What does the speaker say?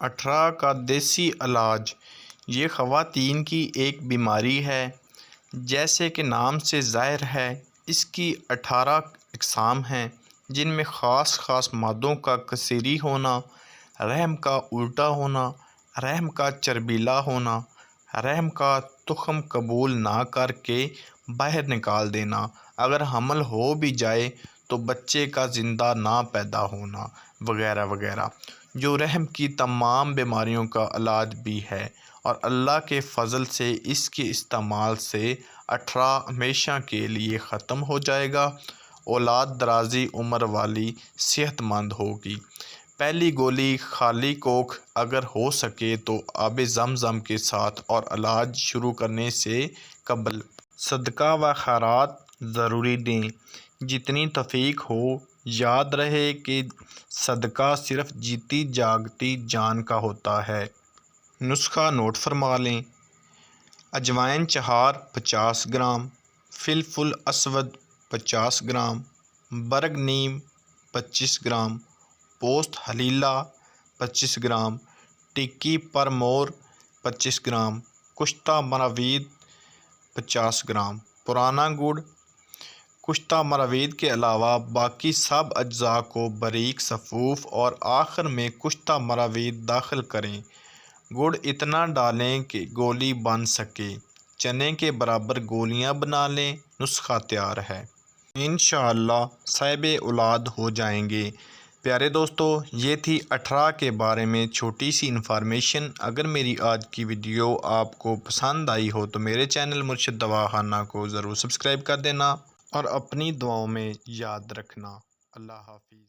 18 کا دیسی علاج یہ خواتین کی ایک بیماری ہے۔ جیسے کہ نام سے ظاہر ہے، اس کی 18 اقسام ہیں، جن میں خاص مادوں کا کثیری ہونا، رحم کا الٹا ہونا، رحم کا چربیلا ہونا، رحم کا تخم قبول نہ کر کے باہر نکال دینا، اگر حمل ہو بھی جائے تو بچے کا زندہ نہ پیدا ہونا، وغیرہ وغیرہ، جو رحم کی تمام بیماریوں کا علاج بھی ہے، اور اللہ کے فضل سے اس کے استعمال سے 18 ہمیشہ کے لیے ختم ہو جائے گا، اولاد درازی عمر والی صحت مند ہوگی۔ پہلی گولی خالی کوکھ اگر ہو سکے تو آب زمزم کے ساتھ اور علاج شروع کرنے سے قبل صدقہ و خیرات ضروری دیں۔ جتنی توفیق ہو، یاد رہے کہ صدقہ صرف جیتی جاگتی جان کا ہوتا ہے۔ نسخہ نوٹ فرما لیں۔ اجوائن چہار 50 گرام، فلفل اسود 50 گرام، برگ نیم 25 گرام، پوست ہلیلہ 25 گرام، ٹکی پر مور 25 گرام، کشتہ مروید 50 گرام، پرانا گڑ۔ کشتہ مروید کے علاوہ باقی سب اجزاء کو باریک صفوف اور آخر میں کشتہ مروید داخل کریں۔ گڑ اتنا ڈالیں کہ گولی بن سکے، چنے کے برابر گولیاں بنا لیں۔ نسخہ تیار ہے۔ انشاءاللہ صاحب اولاد ہو جائیں گے۔ پیارے دوستو، یہ تھی 18 کے بارے میں چھوٹی سی انفارمیشن۔ اگر میری آج کی ویڈیو آپ کو پسند آئی ہو تو میرے چینل مرشد دواخانہ کو ضرور سبسکرائب کر دینا اور اپنی دعاؤں میں یاد رکھنا۔ اللہ حافظ۔